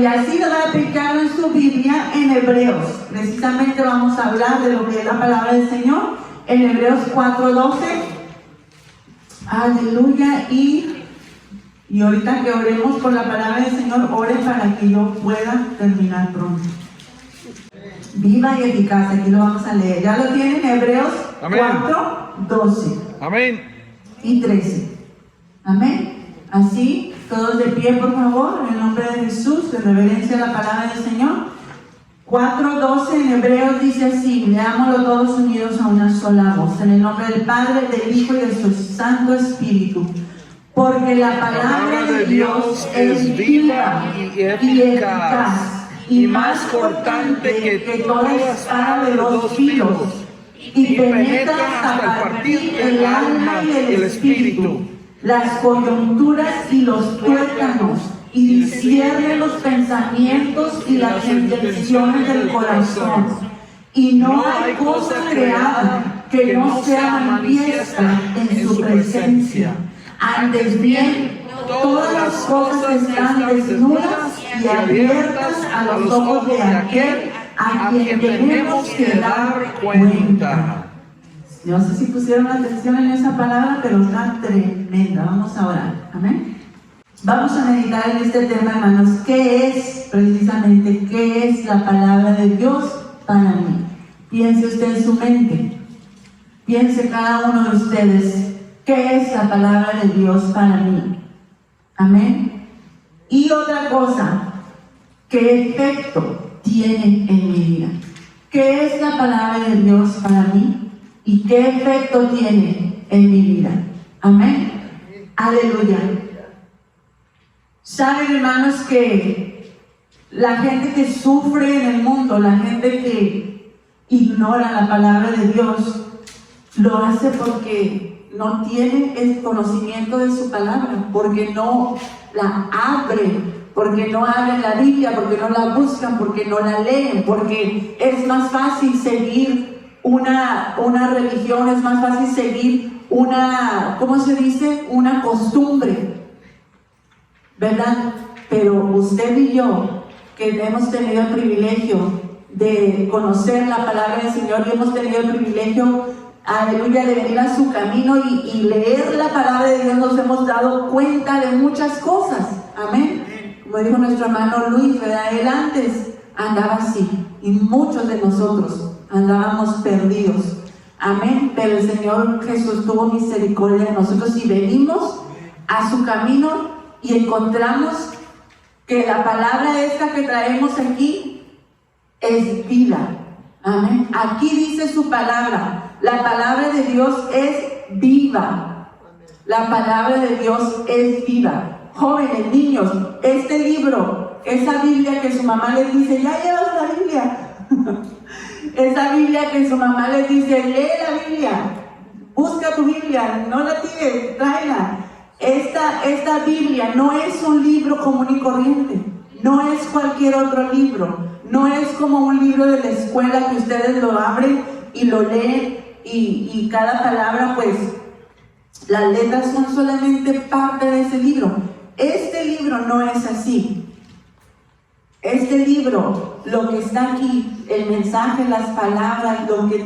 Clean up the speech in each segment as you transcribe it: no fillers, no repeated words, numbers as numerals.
Aleluya. Así lo va a aplicar en su Biblia en Hebreos. Precisamente vamos a hablar de lo que es la palabra del Señor en Hebreos 4:12. Aleluya. Y ahorita que oremos por la palabra del Señor, ore para que yo pueda terminar pronto. Viva y eficaz. Aquí lo vamos a leer. Ya lo tienen, Hebreos 4:12. Amén. Y 13. Amén. Así, todos de pie, por favor, en el nombre de Jesús, en reverencia a la palabra del Señor. 4:12 en Hebreos dice así, leámoslo todos unidos a una sola voz, en el nombre del Padre, del Hijo y de su Santo Espíritu. Porque la palabra de Dios es viva y eficaz, y más cortante que toda espada de dos filos, y penetra hasta partir el alma y el espíritu, las coyunturas y los tuétanos, y discierne los pensamientos y las intenciones del corazón. Y no hay cosa creada que no sea manifiesta en su presencia. Antes bien, todas las cosas están desnudas y abiertas a los ojos de aquel a quien tenemos que dar cuenta. Yo no sé si pusieron atención en esa palabra, pero está tremenda. Vamos a orar. Amén. Vamos a meditar en este tema, hermanos. ¿Qué es precisamente? ¿Qué es la palabra de Dios para mí? Piense usted en su mente. Piense cada uno de ustedes. ¿Qué es la palabra de Dios para mí? Amén. Y otra cosa, ¿qué efecto tiene en mi vida? ¿Qué es la palabra de Dios para mí? ¿Y qué efecto tiene en mi vida? Amén. Aleluya. Saben, hermanos, que la gente que sufre en el mundo, la gente que ignora la palabra de Dios, lo hace porque no tiene el conocimiento de su palabra, porque no la abren, porque no abren la Biblia, porque no la buscan, porque no la leen, porque es más fácil seguir una religión, es más fácil seguir ¿cómo se dice? Una costumbre, ¿verdad? Pero usted y yo, que hemos tenido el privilegio de conocer la palabra del Señor y hemos tenido el privilegio, aleluya, de venir a su camino y leer la palabra de Dios, nos hemos dado cuenta de muchas cosas. Amén. Como dijo nuestro hermano Luis, ¿verdad? Él antes andaba así y muchos de nosotros andábamos perdidos. Amén. Pero el Señor Jesús tuvo misericordia de nosotros y venimos a su camino y encontramos que la palabra esta que traemos aquí es vida. Amén. Aquí dice su palabra. La palabra de Dios es viva. La palabra de Dios es viva. Jóvenes, niños, este libro, esa Biblia que su mamá les dice, ya llevas la Biblia. Esa Biblia que su mamá les dice, lee la Biblia, busca tu Biblia, no la tires, tráela. Esta Biblia no es un libro común y corriente, no es cualquier otro libro, no es como un libro de la escuela que ustedes lo abren y lo leen y cada palabra, pues, las letras son solamente parte de ese libro. Este libro no es así. Este libro, lo que está aquí, el mensaje, las palabras,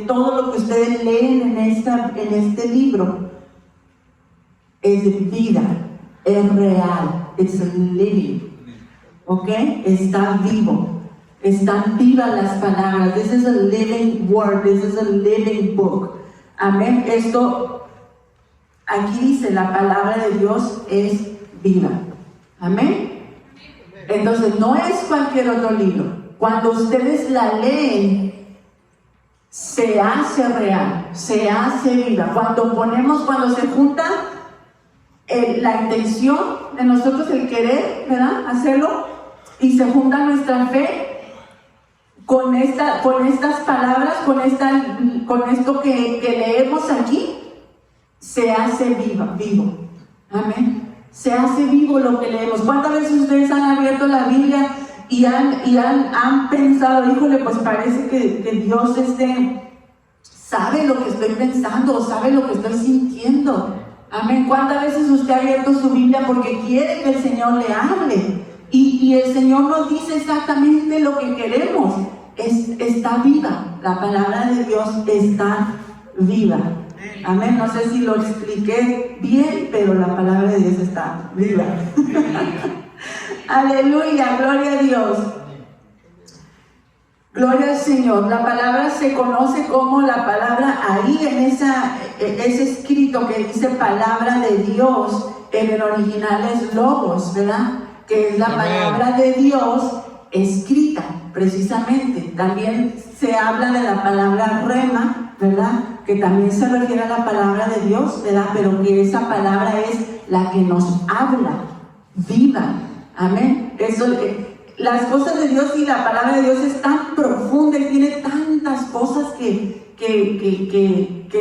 todo lo que ustedes leen en este libro, es vida, es real, es living, ¿ok? Está vivo, están vivas las palabras. This is a living word, this is a living book. Amén. Esto, aquí dice, la palabra de Dios es viva. Amén. Entonces, no es cualquier otro libro. Cuando ustedes la leen, se hace real, se hace viva. Cuando se junta la intención de nosotros, el querer, ¿verdad? Hacerlo, y se junta nuestra fe con estas palabras, con esto que leemos aquí, se hace vivo. Amén. Se hace vivo lo que leemos. ¿Cuántas veces ustedes han abierto la Biblia y han pensado, híjole, pues parece que Dios sabe lo que estoy pensando, sabe lo que estoy sintiendo? Amén. ¿Cuántas veces usted ha abierto su Biblia porque quiere que el Señor le hable? Y el Señor nos dice exactamente lo que queremos. Está viva. La palabra de Dios está viva. Amén. No sé si lo expliqué bien, pero la palabra de Dios está viva. Aleluya, gloria a Dios. Gloria al Señor. La palabra se conoce como la palabra ahí en ese escrito que dice palabra de Dios. En el original es logos, ¿verdad? Que es la palabra de Dios escrita, precisamente. También se habla de la palabra rema, ¿verdad? Que también se refiere a la palabra de Dios, ¿verdad? Pero que esa palabra es la que nos habla, viva. Amén. Eso, las cosas de Dios y la palabra de Dios es tan profunda y tiene tantas cosas que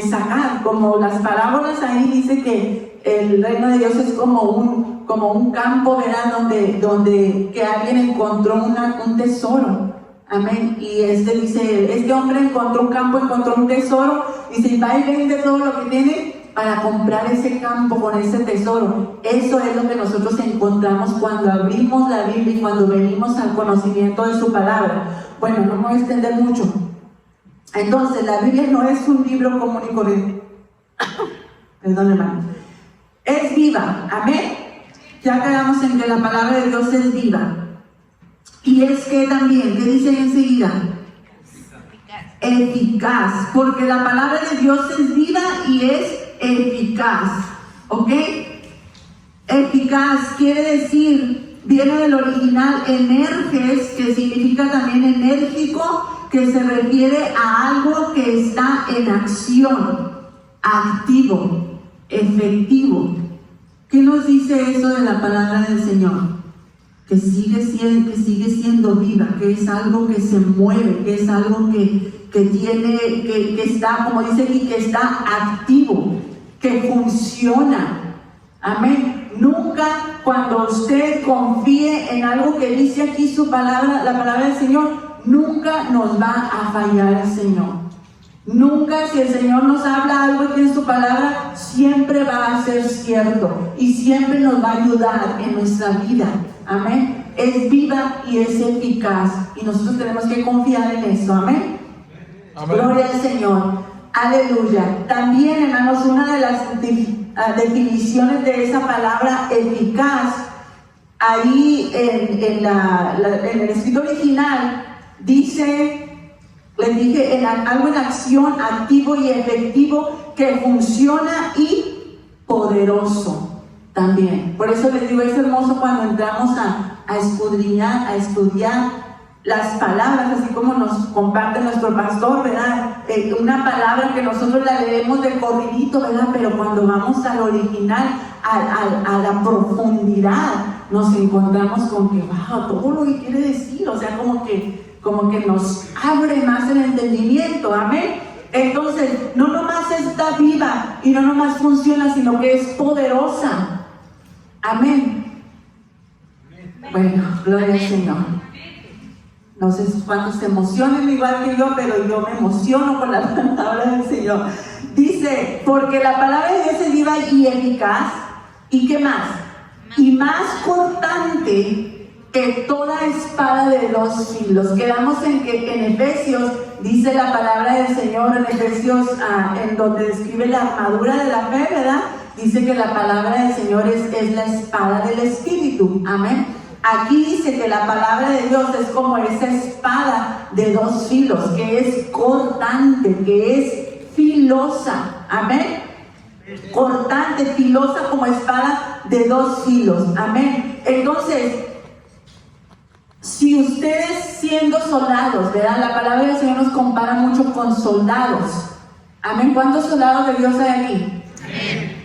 sacar. Como las parábolas ahí dice que el reino de Dios es como un campo, ¿verdad? Donde que alguien encontró un tesoro. Amén. Y dice, este hombre encontró un campo, encontró un tesoro. Dice, va y vende todo lo que tiene para comprar ese campo con ese tesoro. Eso es lo que nosotros encontramos cuando abrimos la Biblia y cuando venimos al conocimiento de su palabra. Bueno, no me voy a extender mucho. Entonces, la Biblia no es un libro común y corriente. Perdón, hermano. Es viva. Amén. Ya quedamos en que la palabra de Dios es viva. Y es que también, ¿qué dice enseguida? Eficaz. Porque la palabra de Dios es viva y es eficaz. ¿Ok? Eficaz quiere decir, viene del original energes, que significa también enérgico, que se refiere a algo que está en acción, activo, efectivo. ¿Qué nos dice eso de la palabra del Señor? Que sigue siendo viva, que es algo que se mueve, que es algo que está, como dice aquí, que está activo, que funciona. Amén. Nunca, cuando usted confíe en algo que dice aquí su palabra, la palabra del Señor, nunca nos va a fallar el Señor. Nunca, si el Señor nos habla algo aquí en su palabra, siempre va a ser cierto y siempre nos va a ayudar en nuestra vida. Amén. Es viva y es eficaz y nosotros tenemos que confiar en eso. Amén. Amén. Gloria al Señor. Aleluya. También, hermanos, una de las definiciones de esa palabra eficaz, ahí en el escrito original, dice, les dije, algo en acción, activo y efectivo, que funciona y poderoso también. Por eso les digo, es hermoso cuando entramos a escudriñar, a estudiar las palabras, así como nos comparte nuestro pastor, ¿verdad? Una palabra que nosotros la leemos de corridito, ¿verdad? Pero cuando vamos al original, a la profundidad, nos encontramos con que, wow, todo lo que quiere decir, o sea, como que nos abre más el entendimiento. Amén. Entonces, no nomás está viva y no nomás funciona, sino que es poderosa. Amén. Bueno, gloria al Señor. No sé cuántos se emocionan igual que yo, pero yo me emociono con la palabra del Señor. Dice, porque la palabra de Dios es viva y eficaz. ¿Y qué más? Y más cortante que toda espada de dos filos. Quedamos en que en Efesios dice la palabra del Señor, en Efesios, en donde describe la armadura de la fe, ¿verdad? Dice que la palabra del Señor es la espada del Espíritu. Amén. Aquí dice que la palabra de Dios es como esa espada de dos filos, que es cortante, que es filosa. Amén. Cortante, filosa como espada de dos filos. Amén. Entonces, si ustedes siendo soldados, ¿verdad? La palabra del Señor nos compara mucho con soldados. Amén. ¿Cuántos soldados de Dios hay aquí? Amén.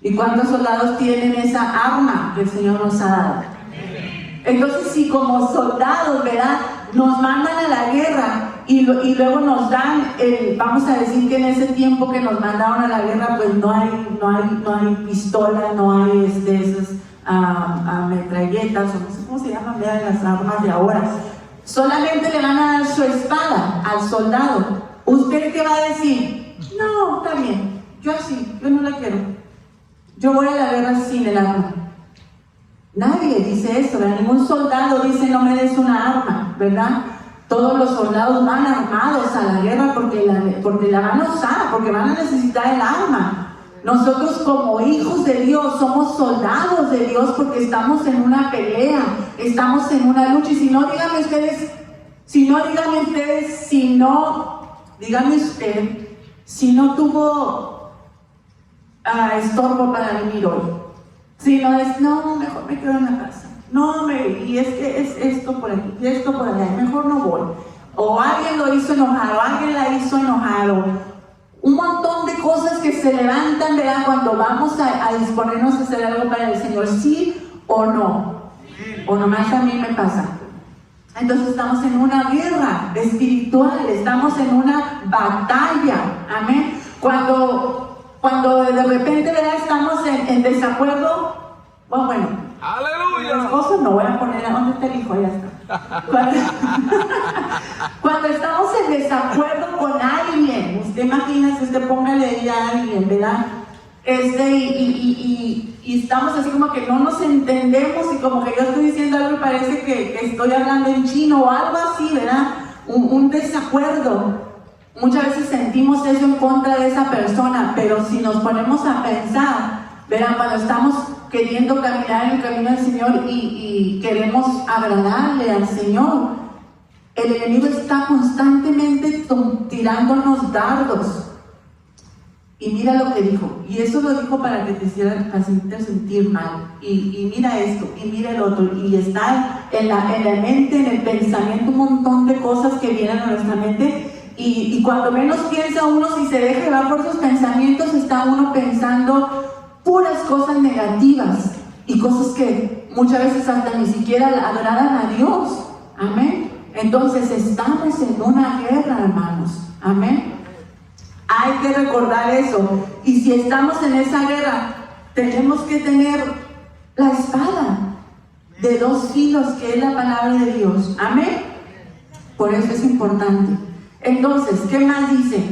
¿Y cuántos soldados tienen esa arma que el Señor nos ha dado? Entonces, si como soldados, ¿verdad?, nos mandan a la guerra y luego nos dan, vamos a decir que en ese tiempo que nos mandaron a la guerra, pues no hay pistolas, no hay esas metralletas, o no sé cómo se llaman, ¿verdad?, las armas de ahora. Solamente le van a dar su espada al soldado. ¿Usted qué va a decir? No, está bien, yo no la quiero. Yo voy a la guerra sin el arma. Nadie dice eso, ¿verdad? Ningún soldado dice no me des una arma, ¿verdad? Todos los soldados van armados a la guerra porque la van a usar, porque van a necesitar el arma. Nosotros como hijos de Dios somos soldados de Dios porque estamos en una pelea, estamos en una lucha. Y dígame usted, si no tuvo estorbo para venir hoy. Si no es, no, mejor me quedo en la casa. No, y es que es esto por aquí, y esto por allá, mejor no voy. O alguien lo hizo enojar, o alguien la hizo enojar, o un montón de cosas que se levantan, ¿verdad? Cuando vamos a disponernos a hacer algo para el Señor, ¿sí o no? O nomás a mí me pasa. Entonces estamos en una guerra espiritual, estamos en una batalla, amén. Cuando de repente, ¿verdad? Estamos en desacuerdo, bueno, ¡aleluya! Mi esposo no voy a poner, ¿dónde está el hijo? Ya está. Cuando estamos en desacuerdo con alguien, usted imagínese, usted póngale ahí a alguien, ¿verdad? Y estamos así como que no nos entendemos y como que yo estoy diciendo algo y parece que estoy hablando en chino o algo así, ¿verdad? Un desacuerdo. Muchas veces sentimos eso en contra de esa persona, pero si nos ponemos a pensar, ¿verdad? Cuando estamos queriendo caminar en el camino del Señor y queremos agradarle al Señor, el enemigo está constantemente tirándonos dardos. Y mira lo que dijo, y eso lo dijo para que te hiciera sentir mal, y mira esto, y mira el otro, y está en la mente, en el pensamiento, un montón de cosas que vienen a nuestra mente, y cuando menos piensa uno, si se deja llevar por sus pensamientos, está uno pensando puras cosas negativas, y cosas que muchas veces hasta ni siquiera agradan a Dios, amén. Entonces estamos en una guerra, hermanos, amén. Hay que recordar eso, y si estamos en esa guerra, tenemos que tener la espada de 2 filos, que es la palabra de Dios, amén. Por eso es importante. Entonces, ¿qué más dice?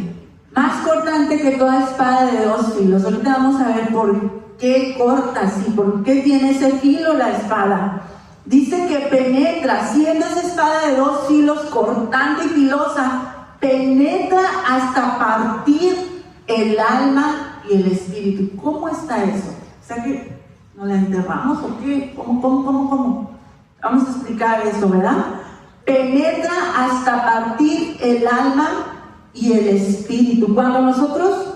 Más cortante que toda espada de 2 filos. Ahorita vamos a ver por qué corta así, por qué tiene ese filo la espada. Dice que penetra, siendo esa espada de 2 filos, cortante y filosa, penetra hasta partir el alma y el espíritu. ¿Cómo está eso? O sea que ¿nos la enterramos o qué? ¿Cómo? Vamos a explicar eso, ¿verdad? Penetra hasta partir el alma y el espíritu. Cuando nosotros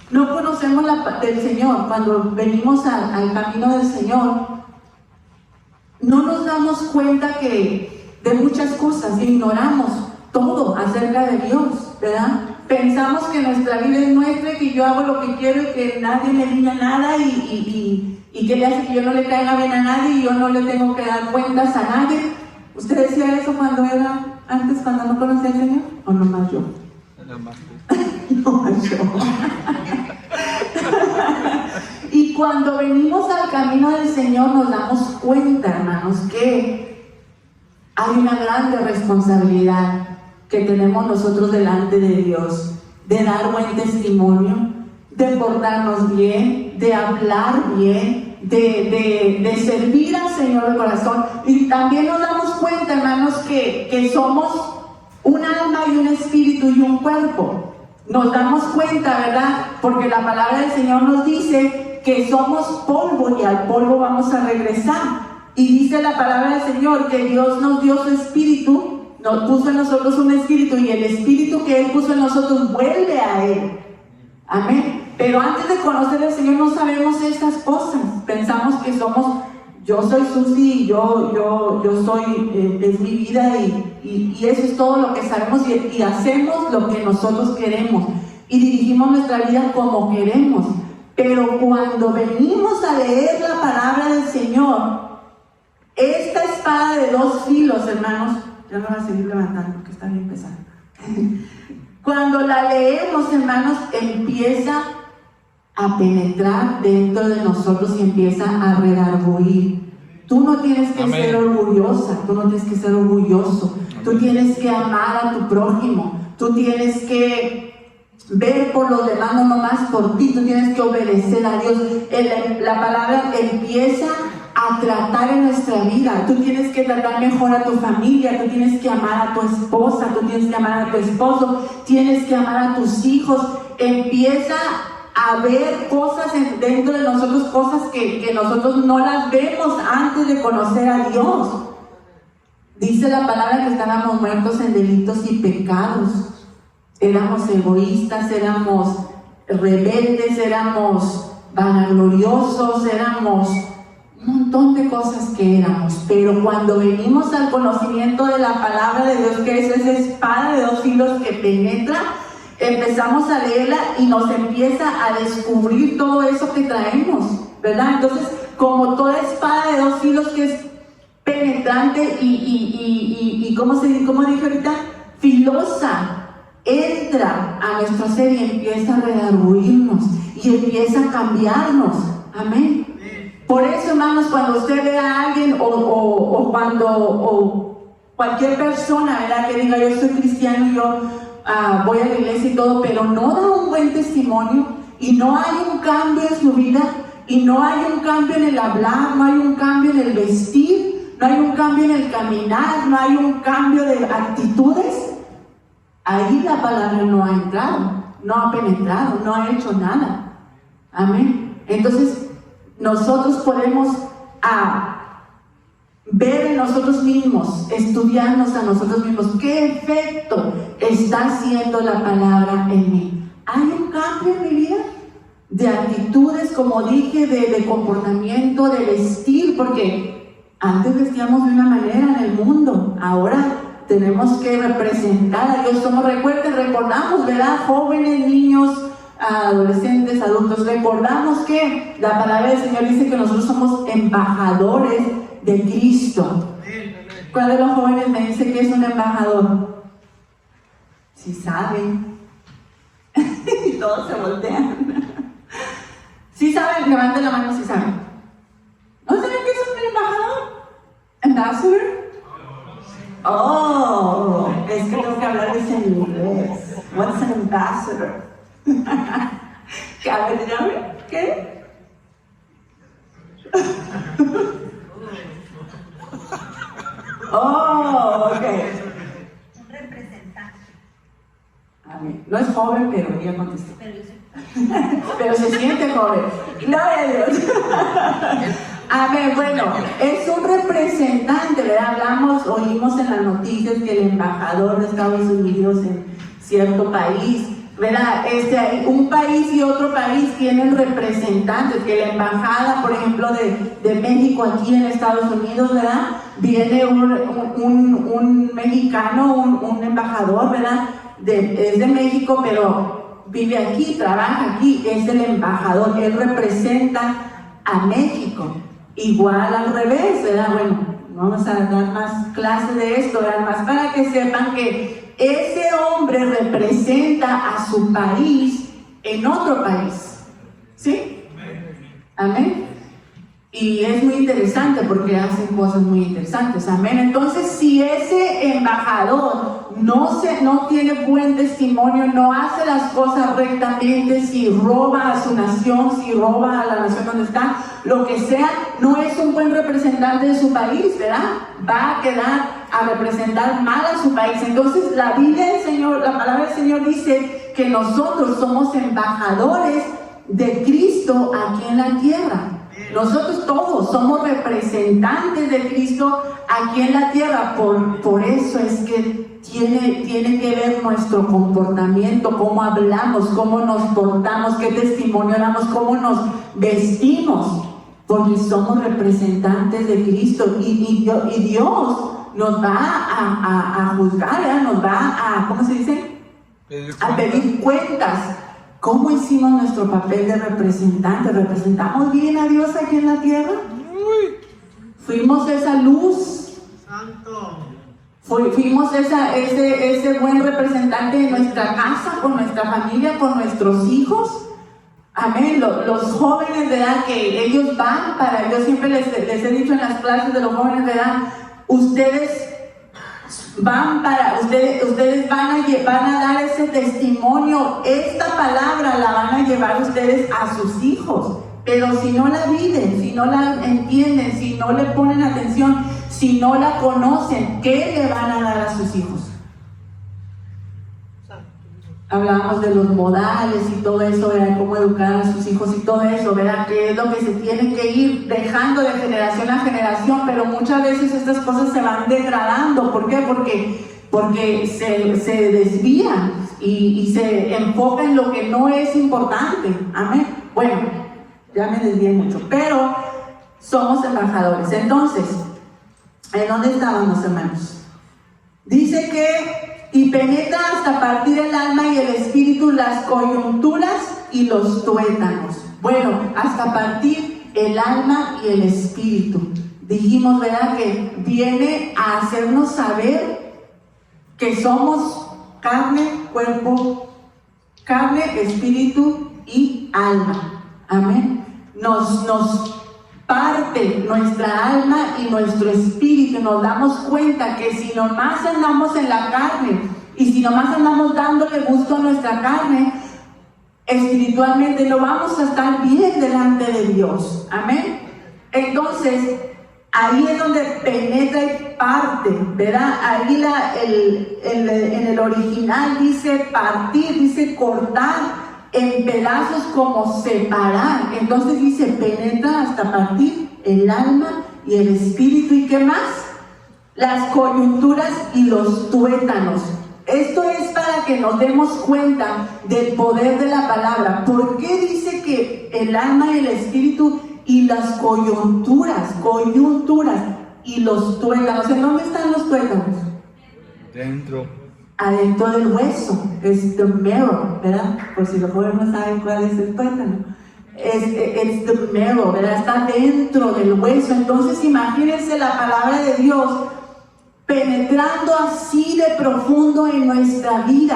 no conocemos del Señor, cuando venimos al camino del Señor, no nos damos cuenta de muchas cosas, ignoramos todo acerca de Dios, ¿verdad? Pensamos que nuestra vida es nuestra, que yo hago lo que quiero y que nadie me diga nada y que le hace que yo no le caiga bien a nadie y yo no le tengo que dar cuentas a nadie. ¿Usted decía eso cuando no conocía al Señor? ¿O nomás yo? Nomás yo. Y cuando venimos al camino del Señor nos damos cuenta, hermanos, que hay una grande responsabilidad que tenemos nosotros delante de Dios, de dar buen testimonio, de portarnos bien, de hablar bien, de servir al Señor de corazón. Y también nos damos cuenta, hermanos, que somos un alma y un espíritu y un cuerpo. Nos damos cuenta, ¿verdad? Porque la palabra del Señor nos dice que somos polvo y al polvo vamos a regresar. Y dice la palabra del Señor que Dios nos dio su espíritu, nos puso en nosotros un espíritu, y el espíritu que Él puso en nosotros vuelve a Él. Amén. Pero antes de conocer al Señor no sabemos estas cosas. Pensamos que somos, yo soy Susi, yo soy, es mi vida y eso es todo lo que sabemos y hacemos lo que nosotros queremos y dirigimos nuestra vida como queremos. Pero cuando venimos a leer la palabra del Señor, esta espada de 2 filos, hermanos, ya no voy a seguir levantando porque está bien pesada. Cuando la leemos, hermanos, empieza a penetrar dentro de nosotros y empieza a redarguir. Tú no tienes que ser orgullosa, tú no tienes que ser orgulloso. Tú tienes que amar a tu prójimo, tú tienes que ver por los demás, no nomás por ti, tú tienes que obedecer a Dios. La palabra empieza a tratar en nuestra vida. Tú tienes que tratar mejor a tu familia, tú tienes que amar a tu esposa, tú tienes que amar a tu esposo, tienes que amar a tus hijos. Empieza a ver cosas dentro de nosotros, cosas que nosotros no las vemos antes de conocer a Dios. Dice la palabra que estábamos muertos en delitos y pecados. Éramos egoístas, éramos rebeldes, éramos vanagloriosos, éramos un montón de cosas que éramos. Pero cuando venimos al conocimiento de la palabra de Dios, que es esa espada de dos filos que penetra, empezamos a leerla y nos empieza a descubrir todo eso que traemos, ¿verdad? Entonces, como toda espada de dos filos que es penetrante y ¿cómo dije ahorita? Filosa, entra a nuestro ser y empieza a redarguirnos y empieza a cambiarnos. Amén. Por eso, hermanos, cuando usted ve a alguien o cualquier persona, ¿verdad?, que diga yo soy cristiano y yo voy a la iglesia y todo, pero no da un buen testimonio y no hay un cambio en su vida y no hay un cambio en el hablar, no hay un cambio en el vestir, no hay un cambio en el caminar, no hay un cambio de actitudes, ahí la palabra no ha entrado, no ha penetrado, no ha hecho nada. Amén. Entonces nosotros podemos ver en nosotros mismos, estudiarnos a nosotros mismos, qué efecto está haciendo la palabra en mí. ¿Hay un cambio en mi vida? De actitudes, como dije, de comportamiento, de vestir, porque antes vestíamos de una manera en el mundo, ahora tenemos que representar a Dios. Recordamos, ¿verdad? Jóvenes, niños, adolescentes, adultos, recordamos que la palabra del Señor dice que nosotros somos embajadores de Cristo. ¿Cuál de los jóvenes me dice que es un embajador? Si saben. Y todos se voltean. Si saben, levanten la mano si saben. ¿No saben qué es un embajador? ¿Ambassador? Oh, es que tengo que hablarles en inglés. What's an ambassador? ¿Qué? A ver, dígame. ¿Qué? Oh, ok. Un representante. Amén. No es joven, pero ya contestó. Pero se siente joven. Gloria a Dios. Amén. Bueno, es un representante, ¿verdad? Oímos en las noticias que el embajador de Estados Unidos en cierto país, ¿verdad? Un país y otro país tienen representantes, que la embajada, por ejemplo, de México aquí en Estados Unidos, ¿verdad? Viene un mexicano, un embajador, ¿verdad? Es de México, pero vive aquí, trabaja aquí, es el embajador, él representa a México. Igual al revés, ¿verdad? Bueno, vamos a dar más clases de esto, ¿verdad? Más para que sepan que ese hombre representa a su país en otro país. ¿Sí? Amén. Y es muy interesante porque hacen cosas muy interesantes. Amén. Entonces, si ese embajador no tiene buen testimonio, no hace las cosas rectamente, si roba a su nación, si roba a la nación donde está, lo que sea, no es un buen representante de su país, ¿verdad? Va a quedar a representar mal a su país. Entonces, la Biblia del Señor, la palabra del Señor dice que nosotros somos embajadores de Cristo aquí en la tierra. Nosotros todos somos representantes de Cristo aquí en la tierra. Por eso es que tiene que ver nuestro comportamiento, cómo hablamos, cómo nos portamos, qué testimonio damos, cómo nos vestimos, porque somos representantes de Cristo y Dios nos va a juzgar, nos va a, ¿cómo se dice? A pedir cuentas. ¿Cómo hicimos nuestro papel de representante? ¿Representamos bien a Dios aquí en la tierra? ¿Fuimos esa luz? Santo. ¿Fuimos ese buen representante de nuestra casa, con nuestra familia, con nuestros hijos? Amén. Los jóvenes de edad que ellos van para, yo siempre les he dicho en las clases de los jóvenes de edad, ustedes van a dar ese testimonio, esta palabra la van a llevar ustedes a sus hijos, Pero si no la viven, si no la entienden, si no le ponen atención, si no la conocen, ¿qué le van a dar a sus hijos? Hablábamos de los modales y todo eso, ¿verdad? Cómo educar a sus hijos y todo eso, ¿verdad? Que es lo que se tiene que ir dejando de generación a generación, pero muchas veces estas cosas se van degradando. ¿Por qué? Porque se desvían y se enfocan en lo que no es importante. Amén. Bueno, ya me desvié mucho, pero somos embajadores. Entonces, ¿en dónde estábamos, hermanos? Dice que y penetra hasta partir el alma y el espíritu, las coyunturas y los tuétanos. Bueno, hasta partir el alma y el espíritu. Dijimos, ¿verdad? Que viene a hacernos saber que somos carne, cuerpo, carne, espíritu y alma. Amén. Nos parte nuestra alma y nuestro espíritu. Nos damos cuenta que si nomás andamos en la carne y si nomás andamos dándole gusto a nuestra carne, espiritualmente no vamos a estar bien delante de Dios. Amén. Entonces, ahí es donde penetra y parte, ¿verdad? Ahí en el original dice partir, dice cortar en pedazos, como separar. Entonces dice penetra hasta partir el alma y el espíritu. ¿Y qué más? Las coyunturas y los tuétanos. Esto es para que nos demos cuenta del poder de la palabra. ¿Por qué dice que el alma y el espíritu y las coyunturas y los tuétanos? ¿En dónde están los tuétanos? Dentro. Adentro del hueso, es the marrow, ¿verdad? Por si los jóvenes no saben cuál es el tuétano. Es the marrow, ¿verdad? Está dentro del hueso. Entonces imagínense la palabra de Dios penetrando así de profundo en nuestra vida.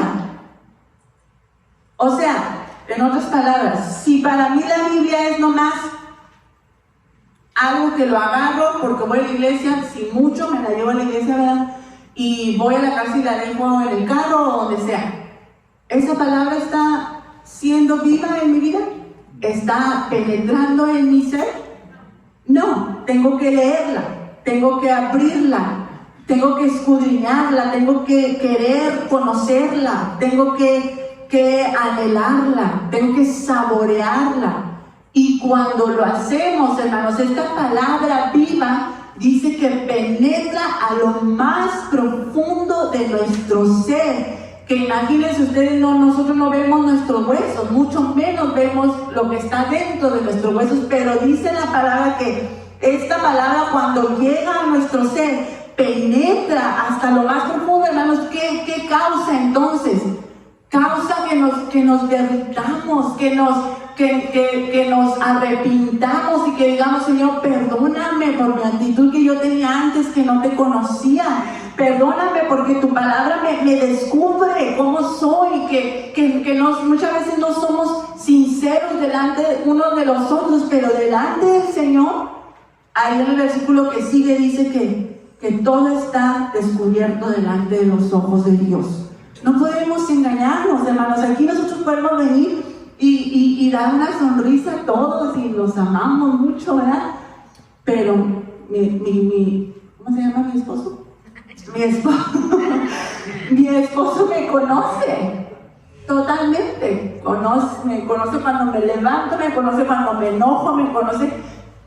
O sea, en otras palabras, si para mí la Biblia es nomás algo que lo agarro porque voy a la iglesia, si mucho me la llevo a la iglesia, ¿verdad? Y voy a la casa y la dejo en el carro o donde sea. ¿Esa palabra está siendo viva en mi vida? ¿Está penetrando en mi ser? No, tengo que leerla, tengo que abrirla, tengo que escudriñarla, tengo que querer conocerla, tengo que anhelarla, tengo que saborearla. Y cuando lo hacemos, hermanos, esta palabra viva dice que penetra a lo más profundo de nuestro ser. Que imagínense ustedes, nosotros no vemos nuestros huesos, mucho menos vemos lo que está dentro de nuestros huesos, pero dice la palabra que esta palabra cuando llega a nuestro ser, penetra hasta lo más profundo, hermanos. ¿Qué causa entonces? Causa que nos derritamos, que nos arrepintamos y que digamos, Señor, perdóname por mi actitud que yo tenía antes, que no te conocía. Perdóname porque tu palabra me descubre cómo soy, que muchas veces no somos sinceros delante unos de los otros, pero delante del Señor. Ahí en el versículo que sigue dice que todo está descubierto delante de los ojos de Dios. No podemos engañarnos, hermanos. Aquí nosotros podemos venir y dar una sonrisa a todos y los amamos mucho, ¿verdad? Pero ¿cómo se llama mi esposo? Mi esposo me conoce totalmente. Me conoce cuando me levanto, me conoce cuando me enojo, me conoce.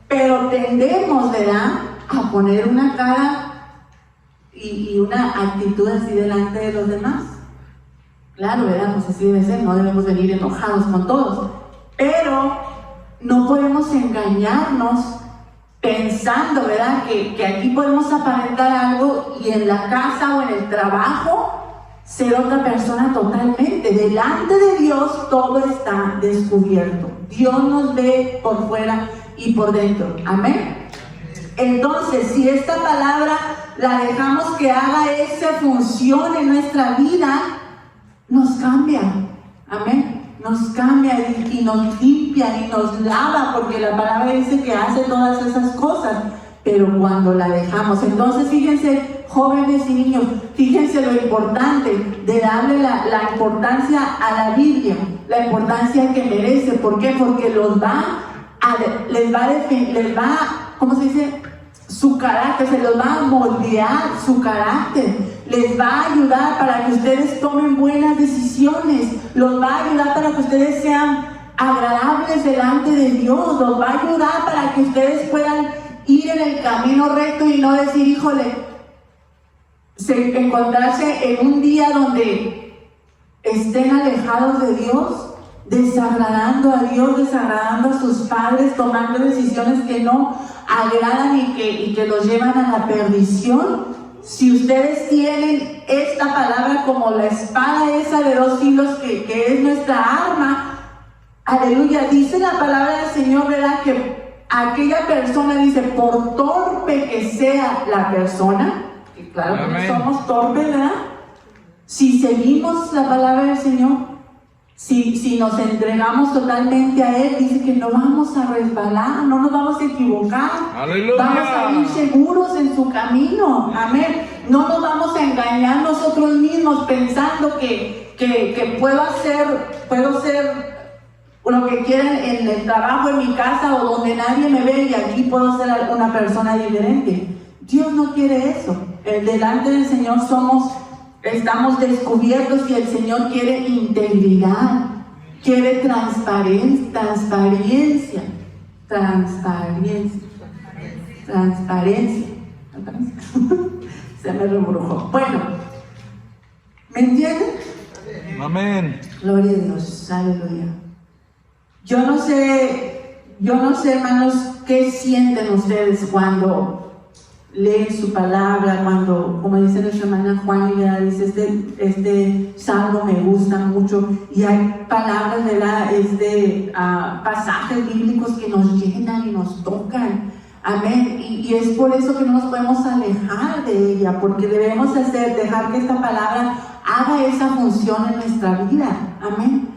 Pero tendemos, ¿verdad?, a poner una cara y una actitud así delante de los demás. Claro, ¿verdad? Pues así debe ser, no debemos venir enojados con todos. Pero no podemos engañarnos pensando, ¿verdad?, que aquí podemos aparentar algo y en la casa o en el trabajo ser otra persona totalmente. Delante de Dios todo está descubierto. Dios nos ve por fuera y por dentro. Amén. Entonces, si esta palabra la dejamos que haga esa función en nuestra vida, nos cambia. Amén. Nos cambia y nos limpia y nos lava, porque la palabra dice que hace todas esas cosas. Pero cuando la dejamos, entonces fíjense, jóvenes y niños, fíjense lo importante de darle la importancia a la Biblia, la importancia que merece. ¿Por qué? Porque los va ¿cómo se dice? Su carácter, se los va a moldear su carácter, les va a ayudar para que ustedes tomen buenas decisiones, los va a ayudar para que ustedes sean agradables delante de Dios, los va a ayudar para que ustedes puedan ir en el camino recto y no decir, híjole, encontrarse en un día donde estén alejados de Dios, desagradando a Dios, desagradando a sus padres, tomando decisiones que no agradan y que los llevan a la perdición. Si ustedes tienen esta palabra como la espada esa de 2 filos que es nuestra arma, aleluya, dice la palabra del Señor, ¿verdad? Que aquella persona, dice, por torpe que sea la persona, que claro que no somos torpes, ¿verdad? Si seguimos la palabra del Señor, si nos entregamos totalmente a Él, dice que no vamos a resbalar, no nos vamos a equivocar. ¡Aleluya! Vamos a ir seguros en su camino. Amén. No nos vamos a engañar nosotros mismos pensando que puedo ser lo que quiera en el trabajo, en mi casa o donde nadie me ve y aquí puedo ser una persona diferente. Dios no quiere eso. Delante del Señor estamos descubiertos y el Señor quiere integridad, quiere transparencia. Se me rebrujó. Bueno, ¿me entienden? Amén. Gloria a Dios, aleluya. Yo no sé, hermanos, qué sienten ustedes cuando leen su palabra, cuando, como dice nuestra hermana Juan, dice, este salmo me gusta mucho, y hay palabras, ¿verdad? Pasajes bíblicos que nos llenan y nos tocan, amén, y es por eso que no nos podemos alejar de ella, porque debemos dejar que esta palabra haga esa función en nuestra vida, amén,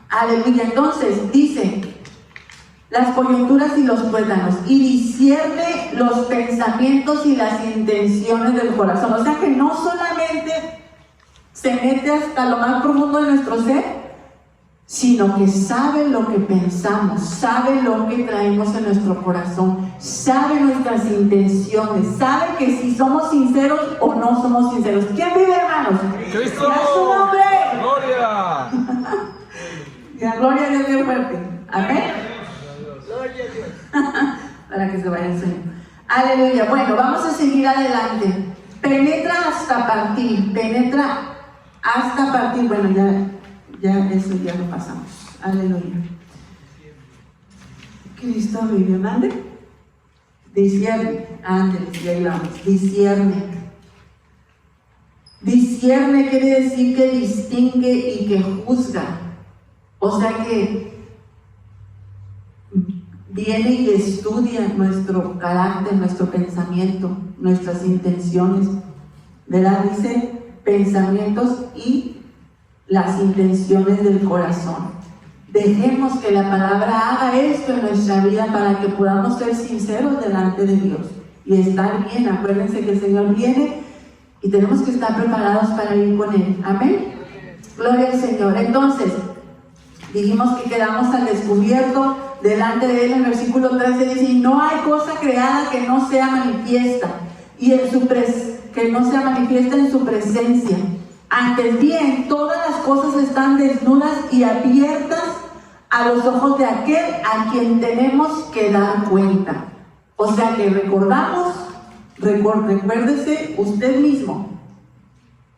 aleluya. Entonces, dice, las coyunturas y los tuétanos, y discierne los pensamientos y las intenciones del corazón. O sea que no solamente se mete hasta lo más profundo de nuestro ser, sino que sabe lo que pensamos, sabe lo que traemos en nuestro corazón, sabe nuestras intenciones, sabe que si somos sinceros o no somos sinceros. ¿Quién vive, hermanos? ¡Cristo! ¡A su nombre! ¡Gloria! La gloria de Dios fuerte. Amén. Para que se vaya el sueño. Aleluya. Bueno, vamos a seguir adelante. Penetra hasta partir. Bueno, ya eso ya lo pasamos. Aleluya. Cristo vive, mande. Discierne. Ángeles, y ahí vamos. Discierne quiere decir que distingue y que juzga. O sea que viene y estudia nuestro carácter, nuestro pensamiento, nuestras intenciones, ¿verdad? Dice pensamientos y las intenciones del corazón. Dejemos que la palabra haga esto en nuestra vida para que podamos ser sinceros delante de Dios y estar bien. Acuérdense que el Señor viene y tenemos que estar preparados para ir con Él. Amén. Gloria al Señor. Entonces, dijimos que quedamos al descubierto delante de Él. En el versículo 13 dice, y no hay cosa creada que no sea manifiesta, y que no sea manifiesta en su presencia. Antes bien, todas las cosas están desnudas y abiertas a los ojos de aquel a quien tenemos que dar cuenta. O sea que recuérdese usted mismo,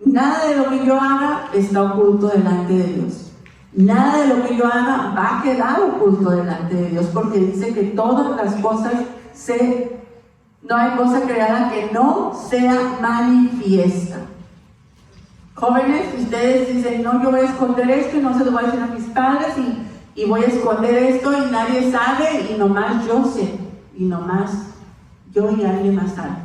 nada de lo que yo haga está oculto delante de Dios. Nada de lo que yo haga va a quedar oculto delante de Dios, porque dice que todas las cosas no hay cosa creada que no sea manifiesta. Jóvenes, ustedes dicen, no, yo voy a esconder esto y no se lo voy a decir a mis padres y voy a esconder esto y nadie sabe y nomás yo sé, y nomás yo y alguien más sabe.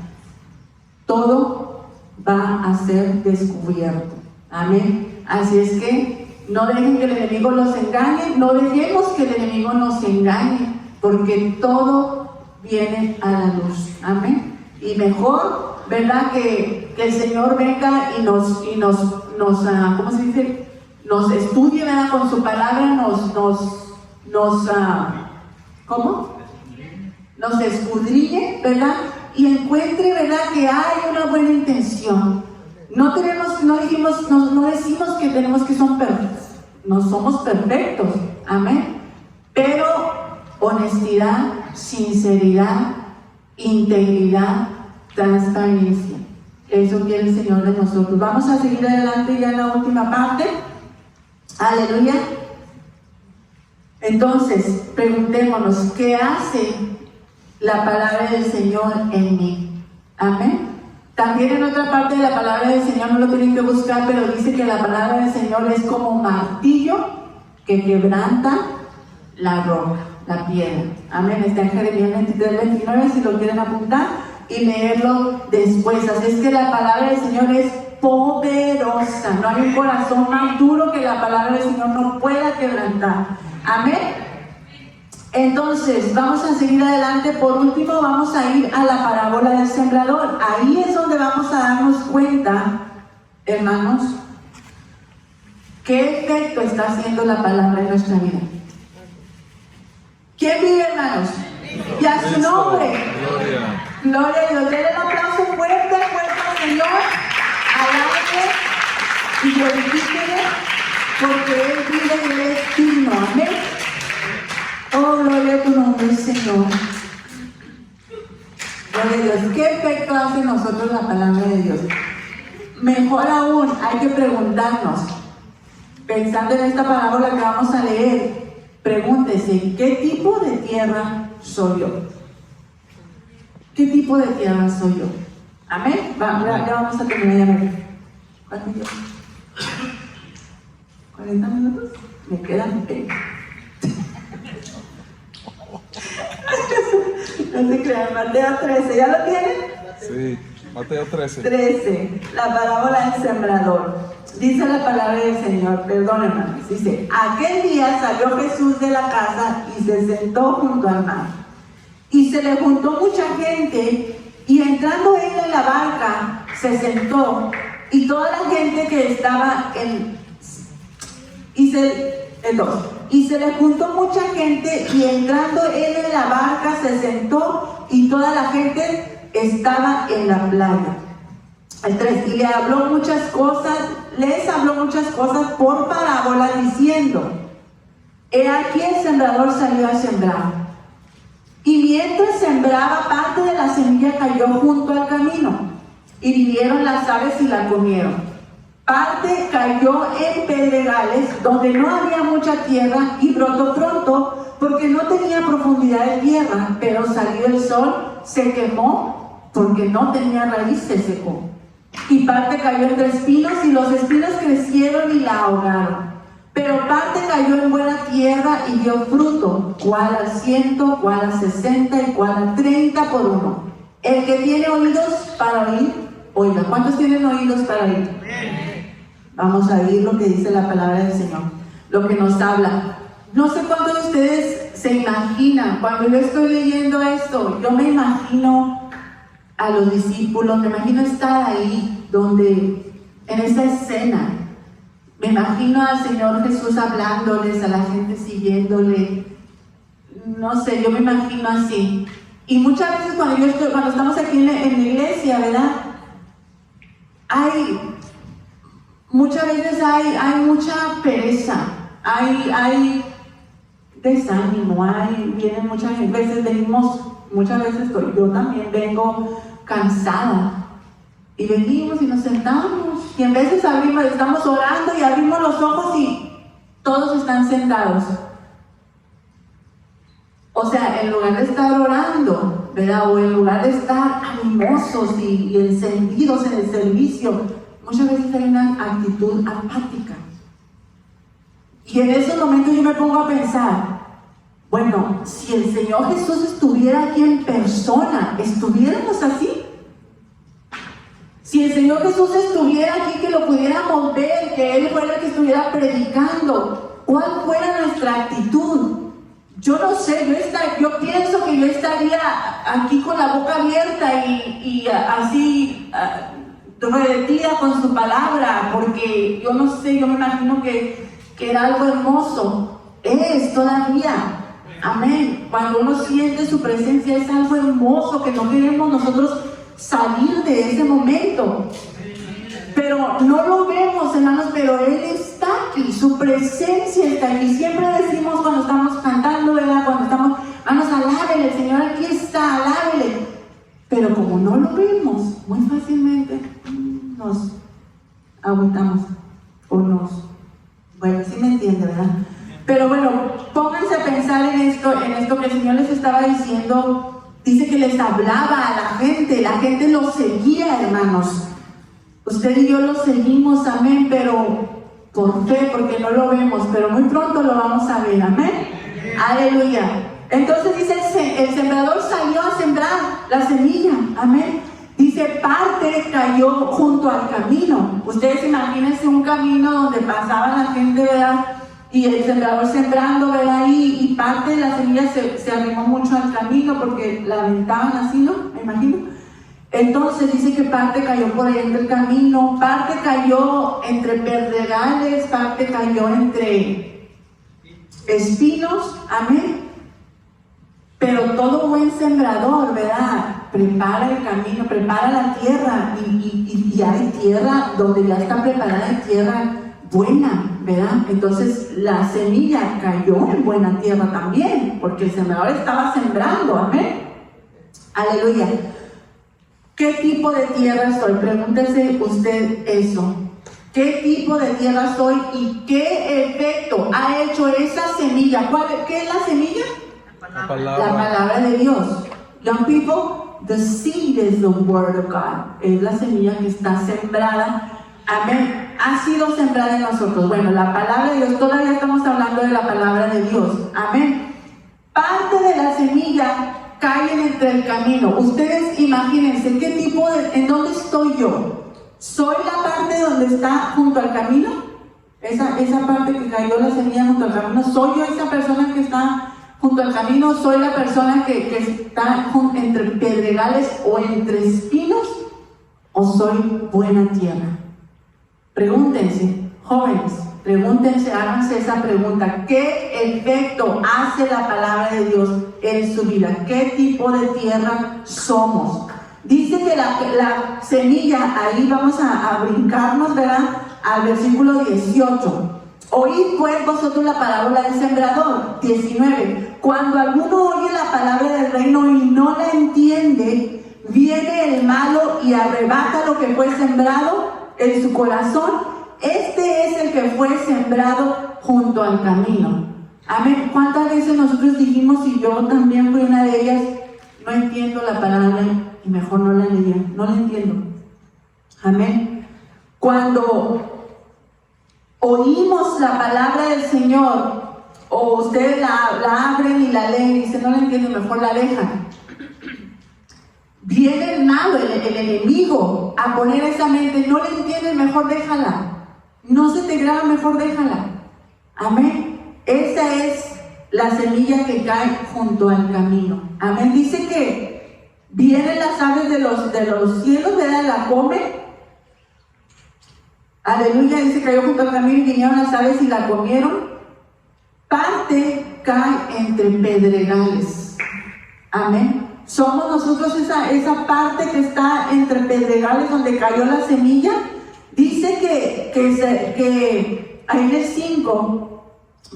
Todo va a ser descubierto. Amén. Así es que no dejen que el enemigo los engañe, no dejemos que el enemigo nos engañe, porque todo viene a la luz. Amén. Y mejor, ¿verdad? Que el Señor venga y nos ¿cómo se dice? Nos estudie, ¿verdad? Con su palabra, ¿cómo? nos escudriñe, ¿verdad? Y encuentre, ¿verdad?, que hay una buena intención. No decimos que tenemos que ser perfectos. No somos perfectos, amén. Pero honestidad, sinceridad, integridad, transparencia. Eso quiere el Señor de nosotros. Vamos a seguir adelante ya en la última parte. Aleluya. Entonces, preguntémonos, ¿qué hace la palabra del Señor en mí? Amén. También en otra parte de la palabra del Señor, no lo tienen que buscar, pero dice que la palabra del Señor es como un martillo que quebranta la roca, la piedra. Amén. Está en Jeremías 23:29, si lo quieren apuntar y leerlo después. Así es que la palabra del Señor es poderosa. No hay un corazón más duro que la palabra del Señor no pueda quebrantar. Amén. Entonces, vamos a seguir adelante. Por último, vamos a ir a la parábola del sembrador. Ahí es donde vamos a darnos cuenta, hermanos, qué efecto está haciendo la palabra en nuestra vida. ¿Quién vive, hermanos? Y a su nombre. Gloria. Gloria a Dios. Denle un aplauso fuerte al Señor. Alábele y glorifíquele, porque Él vive y Él es digno. Amén. Oh, gloria a tu nombre, Señor. Gloria a Dios. ¿Qué efecto hace en nosotros la palabra de Dios? Mejor aún, hay que preguntarnos, pensando en esta parábola que vamos a leer, pregúntese, ¿qué tipo de tierra soy yo? ¿Qué tipo de tierra soy yo? Amén. Ya vamos a terminar ya. ¿Cuánto tiempo? ¿40 minutos? Me quedan 20. No se crean, Mateo 13, ¿ya lo tienen? Sí, Mateo 13. 13, la parábola del sembrador. Dice la palabra del Señor, perdón, hermanos, dice: aquel día salió Jesús de la casa y se sentó junto al mar. Y se le juntó mucha gente, y entrando él en la barca, se sentó, y toda la gente que estaba y se le juntó mucha gente, y entrando él en la barca se sentó, y toda la gente estaba en la playa. El 3, y les habló muchas cosas por parábola, diciendo: he aquí el sembrador salió a sembrar. Y mientras sembraba, parte de la semilla cayó junto al camino, y vinieron las aves y la comieron. Parte cayó en pedregales, donde no había mucha tierra, y brotó pronto, porque no tenía profundidad de tierra, pero salió el sol, se quemó, porque no tenía raíz, se secó. Y parte cayó entre espinos, y los espinos crecieron y la ahogaron. Pero parte cayó en buena tierra y dio fruto, cuál al 100, cuál al 60 y cuál al 30 por uno. El que tiene oídos para oír, oiga. ¿Cuántos tienen oídos para oír? Vamos a oír lo que dice la palabra del Señor, lo que nos habla. No sé cuántos de ustedes se imaginan, cuando yo estoy leyendo esto, yo me imagino a los discípulos, me imagino estar ahí, donde, en esa escena, me imagino al Señor Jesús hablándoles, a la gente siguiéndole, no sé, yo me imagino así. Y muchas veces cuando estamos aquí en la iglesia, ¿verdad? Muchas veces hay mucha pereza, hay desánimo, vienen muchas veces, muchas veces yo también vengo cansada. Y venimos y nos sentamos, y en veces estamos orando y abrimos los ojos y todos están sentados. O sea, en lugar de estar orando, ¿verdad? O en lugar de estar animosos y encendidos en el servicio, muchas veces hay una actitud apática. Y en esos momentos yo me pongo a pensar, bueno, si el Señor Jesús estuviera aquí en persona, ¿estuviéramos así? Si el Señor Jesús estuviera aquí, que lo pudiéramos ver, que Él fuera el que estuviera predicando, ¿cuál fuera nuestra actitud? Yo no sé, yo pienso que yo estaría aquí con la boca abierta y así derretida con su palabra, porque yo no sé, yo me imagino que era algo hermoso. Es todavía. Amén. Cuando uno siente su presencia es algo hermoso que no queremos nosotros salir de ese momento. Pero no lo vemos, hermanos, pero Él está aquí, su presencia está aquí. Siempre decimos cuando estamos cantando, ¿verdad? Cuando estamos, vamos, alábele, el Señor aquí está, alábele. Pero como no lo vemos, muy fácilmente nos agotamos o bueno, sí me entiende, ¿verdad? Pero bueno, pónganse a pensar en esto que el Señor les estaba diciendo. Dice que les hablaba a la gente lo seguía, hermanos. Usted y yo lo seguimos, amén, pero por fe, porque no lo vemos, pero muy pronto lo vamos a ver, amén. Aleluya. Entonces dice, el sembrador salió a sembrar la semilla, amén. Dice, parte cayó junto al camino. Ustedes imagínense un camino donde pasaba la gente, ¿verdad? Y el sembrador sembrando, ¿verdad? Y parte de la semilla se arrimó mucho al camino porque la aventaban así, ¿no? Me imagino. Entonces dice que parte cayó por ahí entre el camino, parte cayó entre pedregales, parte cayó entre espinos, amén. Pero todo buen sembrador, ¿verdad? Prepara el camino, prepara la tierra y hay tierra donde ya está preparada, hay tierra buena, ¿verdad? Entonces la semilla cayó en buena tierra también, porque el sembrador estaba sembrando, amén. Aleluya. ¿Qué tipo de tierra soy? Pregúntese usted eso. ¿Qué tipo de tierra soy y qué efecto ha hecho esa semilla? ¿Qué es la semilla? La palabra. La palabra de Dios. Young people, the seed is the word of God. Es la semilla que está sembrada. Amén. Ha sido sembrada en nosotros. Bueno, la palabra de Dios, todavía estamos hablando de la palabra de Dios. Amén. Parte de la semilla caen entre el camino. Ustedes imagínense qué tipo ¿en dónde estoy yo? ¿Soy la parte donde está junto al camino? Esa parte que cayó la semilla junto al camino. ¿Soy yo esa persona que está junto al camino? ¿Soy la persona que está entre pedregales o entre espinos? ¿O soy buena tierra? Pregúntense, jóvenes, pregúntense, háganse esa pregunta. ¿Qué efecto hace la palabra de Dios en su vida? ¿Qué tipo de tierra somos? Dice que la semilla, ahí vamos a brincarnos, ¿verdad? Al versículo 18. Oíd pues vosotros la parábola del sembrador. 19. Cuando alguno oye la palabra del reino y no la entiende, viene el malo y arrebata lo que fue sembrado en su corazón. Este es el que fue sembrado junto al camino. Amén. ¿Cuántas veces nosotros dijimos, y yo también fui una de ellas, no entiendo la palabra y mejor no la leía, no la entiendo? Amén. Cuando oímos la palabra del Señor, o ustedes la abren y la leen y dicen, no la entiendo, mejor la dejan. Viene el malo, el enemigo, a poner esa mente, no le entiendes, mejor déjala. No se te graba, mejor déjala. Amén. Esa es la semilla que cae junto al camino. Amén. Dice que vienen las aves de los cielos, ¿verdad? La comen. Aleluya. Dice que cayó junto al camino y vinieron las aves y la comieron. Parte cae entre pedregales. Amén. Somos nosotros esa parte que está entre pedregales donde cayó la semilla. Dice que ahí en el 5,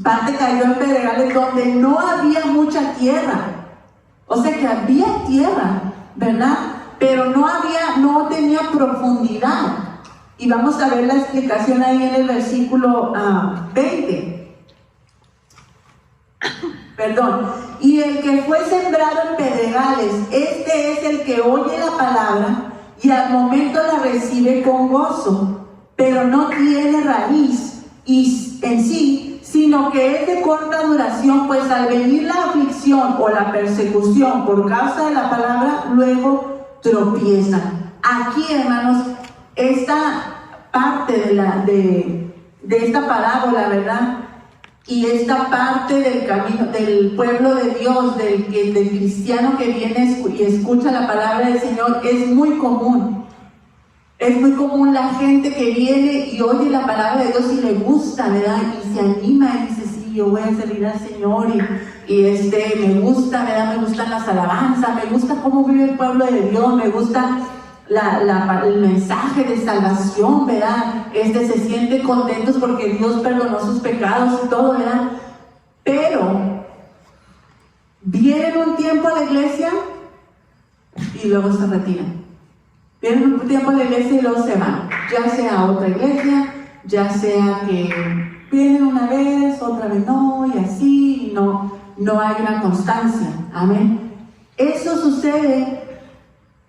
parte cayó en pedregales donde no había mucha tierra. O sea que había tierra, ¿verdad? Pero no tenía profundidad. Y vamos a ver la explicación ahí en el versículo 20. Perdón. Y el que fue sembrado en pedregales, este es el que oye la palabra y al momento la recibe con gozo, pero no tiene raíz en sí, sino que es de corta duración, pues al venir la aflicción o la persecución por causa de la palabra, luego tropiezan. Aquí, hermanos, esta parte de esta parábola, ¿verdad? Y esta parte del camino, del pueblo de Dios, del cristiano que viene y escucha la palabra del Señor, es muy común. Es muy común la gente que viene y oye la palabra de Dios y le gusta, ¿verdad? Y se anima y dice, sí, yo voy a servir al Señor me gusta, me gustan las alabanzas, me gusta cómo vive el pueblo de Dios, me gusta el mensaje de salvación, ¿verdad? Se sienten contentos porque Dios perdonó sus pecados y todo, ¿verdad? Pero vienen un tiempo a la iglesia y luego se retiran. Vienen un tiempo a la iglesia y luego se van, ya sea a otra iglesia, ya sea que vienen una vez, otra vez no, y así, y no hay una constancia. Amén. Eso sucede.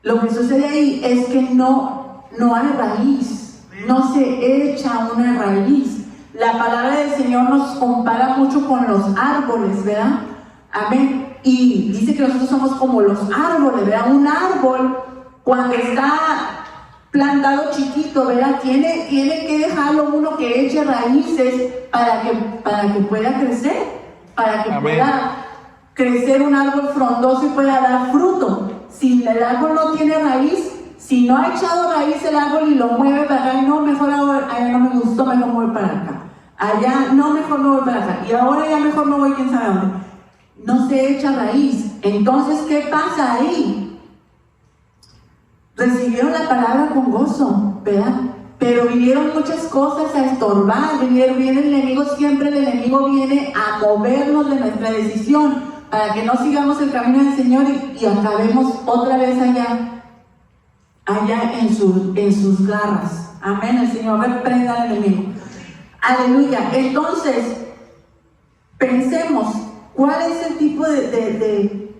Lo que sucede ahí es que no hay raíz, no se echa una raíz. La palabra del Señor nos compara mucho con los árboles, ¿verdad? Amén. Y dice que nosotros somos como los árboles, ¿verdad? Un árbol, cuando está plantado chiquito, ¿verdad? Tiene que dejarlo uno que eche raíces para que pueda crecer, para que Amén. pueda crecer un árbol frondoso y pueda dar fruto. Si el árbol no tiene raíz, si no ha echado raíz el árbol y lo mueve para acá, no, mejor allá no me gustó, mejor me voy para acá. Allá, no, mejor me voy para acá. Y ahora ya mejor me voy, quién sabe dónde. No se echa raíz. Entonces, ¿qué pasa ahí? Recibieron la palabra con gozo, ¿verdad? Pero vinieron muchas cosas a estorbar. Viene el enemigo, siempre el enemigo viene a movernos de nuestra decisión, para que no sigamos el camino del Señor y acabemos otra vez allá en sus garras. Amén. El Señor reprenda al enemigo. Aleluya. Entonces, pensemos, ¿cuál es el tipo de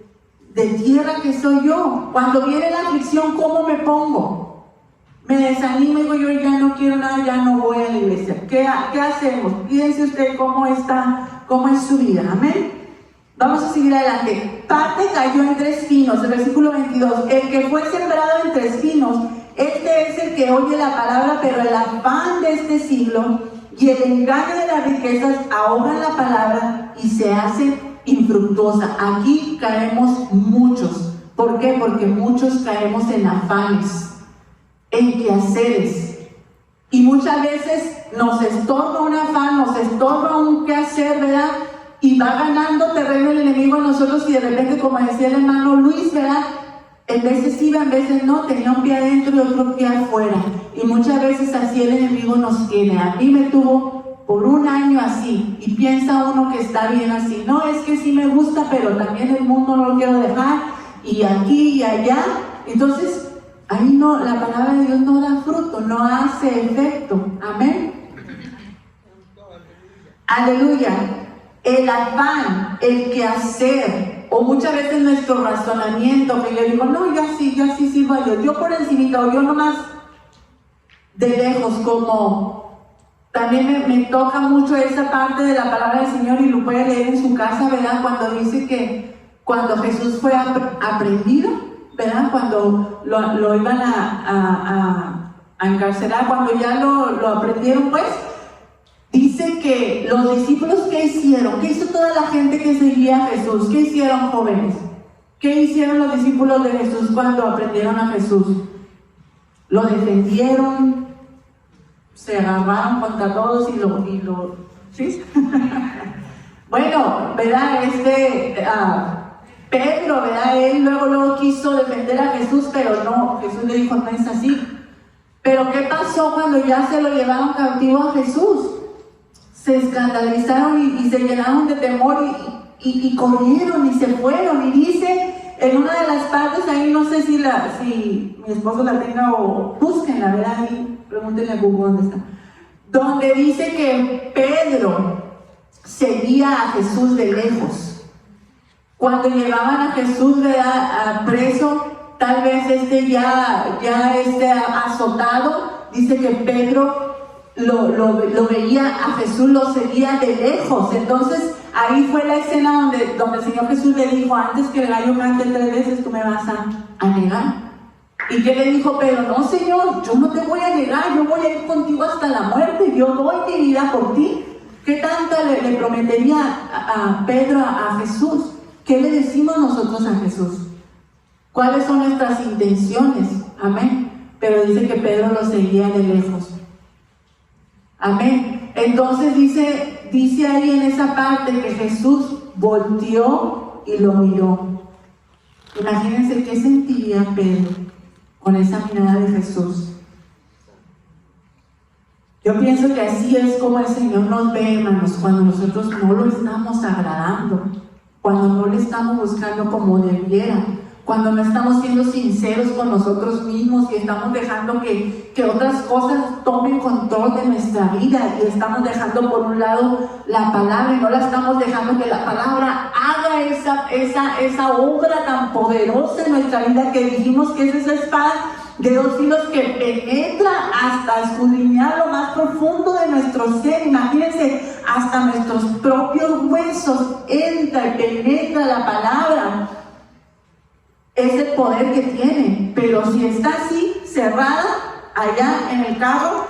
tierra que soy yo? Cuando viene la aflicción, ¿cómo me pongo? Me desanimo y digo, yo ya no quiero nada, ya no voy a la iglesia. ¿Qué hacemos? Piense usted cómo es su vida. Amén. Vamos a seguir adelante. Parte cayó entre espinos, el versículo 22. El que fue sembrado entre espinos, este es el que oye la palabra, pero el afán de este siglo y el engaño de las riquezas ahogan la palabra y se hace infructuosa. Aquí caemos muchos. ¿Por qué? Porque muchos caemos en afanes, en quehaceres. Y muchas veces nos estorba un afán, nos estorba un quehacer, ¿verdad? Y va ganando terreno el enemigo en nosotros y de repente, como decía el hermano Luis, ¿verdad? En veces iba, en veces no, tenía un pie adentro y otro pie afuera. Y muchas veces así el enemigo nos tiene. A mí me tuvo por un año así y piensa uno que está bien así. No, es que sí me gusta, pero también el mundo no lo quiero dejar y aquí y allá. Entonces, ahí no, la palabra de Dios no da fruto, no hace efecto. Amén. Aleluya. El afán, el quehacer, o muchas veces nuestro razonamiento, que yo digo, no, yo sí sirvo a Dios, yo por encimita, o yo nomás de lejos, como también me toca mucho esa parte de la palabra del Señor y lo puede leer en su casa, ¿verdad? Cuando dice que cuando Jesús fue aprendido, ¿verdad? Cuando lo iban a encarcelar, cuando ya lo aprendieron, pues, dice que los discípulos, ¿qué hicieron? ¿Qué hizo toda la gente que seguía a Jesús? ¿Qué hicieron, jóvenes? ¿Qué hicieron los discípulos de Jesús cuando aprendieron a Jesús? Lo defendieron, se agarraron contra todos y lo ¿sí? Bueno, ¿verdad? Pedro, ¿verdad? Él luego quiso defender a Jesús, pero no, Jesús le dijo, no es así. Pero ¿qué pasó cuando ya se lo llevaron cautivo a Jesús? Se escandalizaron y se llenaron de temor y corrieron y se fueron. Y dice en una de las partes, ahí no sé si mi esposo la tenga o búsquenla, ¿verdad? Ahí pregúntenle a Google dónde está. Donde dice que Pedro seguía a Jesús de lejos. Cuando llevaban a Jesús, ¿verdad?, preso, tal vez ya azotado, dice que Pedro lo veía a Jesús, lo seguía de lejos. Entonces ahí fue la escena donde el Señor Jesús le dijo, antes que el gallo cante 3 veces, tú me vas a negar. ¿Y qué le dijo Pedro? No, Señor, yo no te voy a negar, yo voy a ir contigo hasta la muerte, yo doy mi vida por ti. ¿Qué tanto le prometería a Pedro a Jesús? ¿Qué le decimos nosotros a Jesús? ¿Cuáles son nuestras intenciones? Amén. Pero dice que Pedro lo seguía de lejos. Amén. Entonces dice dice ahí en esa parte que Jesús volteó y lo miró. Imagínense qué sentiría Pedro con esa mirada de Jesús. Yo pienso que así es como el Señor nos ve, hermanos, cuando nosotros no lo estamos agradando, cuando no le estamos buscando como debiera, cuando no estamos siendo sinceros con nosotros mismos y estamos dejando que otras cosas tomen control de nuestra vida y estamos dejando por un lado la palabra y no la estamos dejando que la palabra haga esa obra tan poderosa en nuestra vida, que dijimos que es esa espada de dos filos que penetra hasta escudriñar lo más profundo de nuestro ser. Imagínense, hasta nuestros propios huesos entra y penetra la palabra. Es el poder que tiene. Pero si está así, cerrada, allá en el carro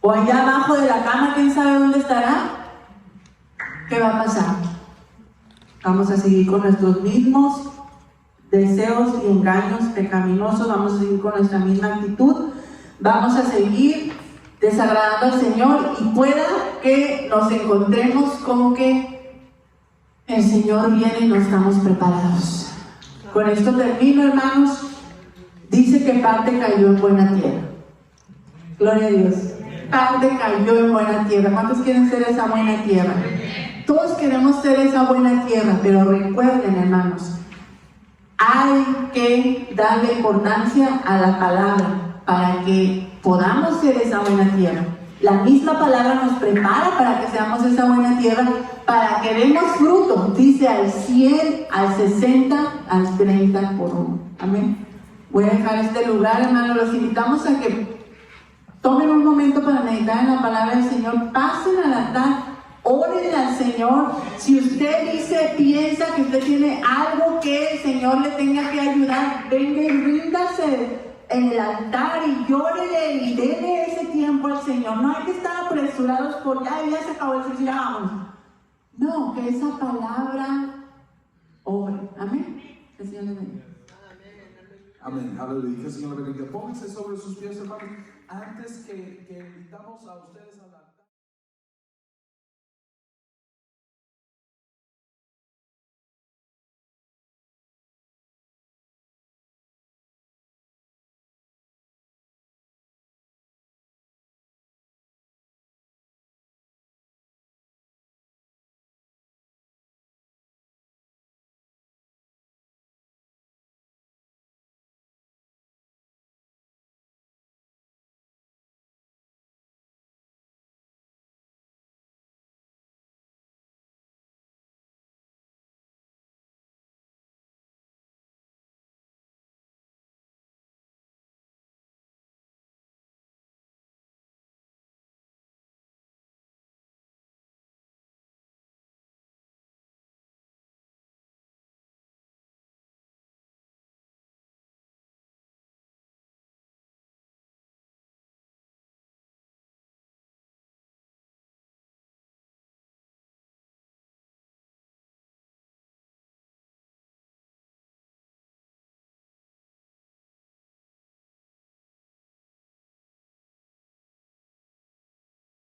o allá abajo de la cama, quién sabe dónde estará, ¿qué va a pasar? Vamos a seguir con nuestros mismos deseos y engaños pecaminosos, vamos a seguir con nuestra misma actitud, vamos a seguir desagradando al Señor, y pueda que nos encontremos con que el Señor viene y no estamos preparados. Con esto termino, hermanos. Dice que parte cayó en buena tierra. Gloria a Dios. Parte cayó en buena tierra. ¿Cuántos quieren ser esa buena tierra? Todos queremos ser esa buena tierra, pero recuerden, hermanos, hay que darle importancia a la palabra para que podamos ser esa buena tierra. La misma palabra nos prepara para que seamos esa buena tierra, para que demos fruto, dice al 100, al 60, al 30 por uno. Amén. Voy a dejar este lugar, hermanos. Los invitamos a que tomen un momento para meditar en la palabra del Señor. Pasen al altar. Órenle al Señor. Si usted piensa que usted tiene algo que el Señor le tenga que ayudar, venga y ríndase en el altar y llórele y déle ese tiempo al Señor. No hay que estar apresurados por ya se acabó el servicio, ya vamos. No, que esa palabra obre. Amén. Que el Señor le bendiga. Amén, aleluya. Que el Señor le bendiga. Pónganse sobre sus pies, hermanos. Antes que invitamos a ustedes a la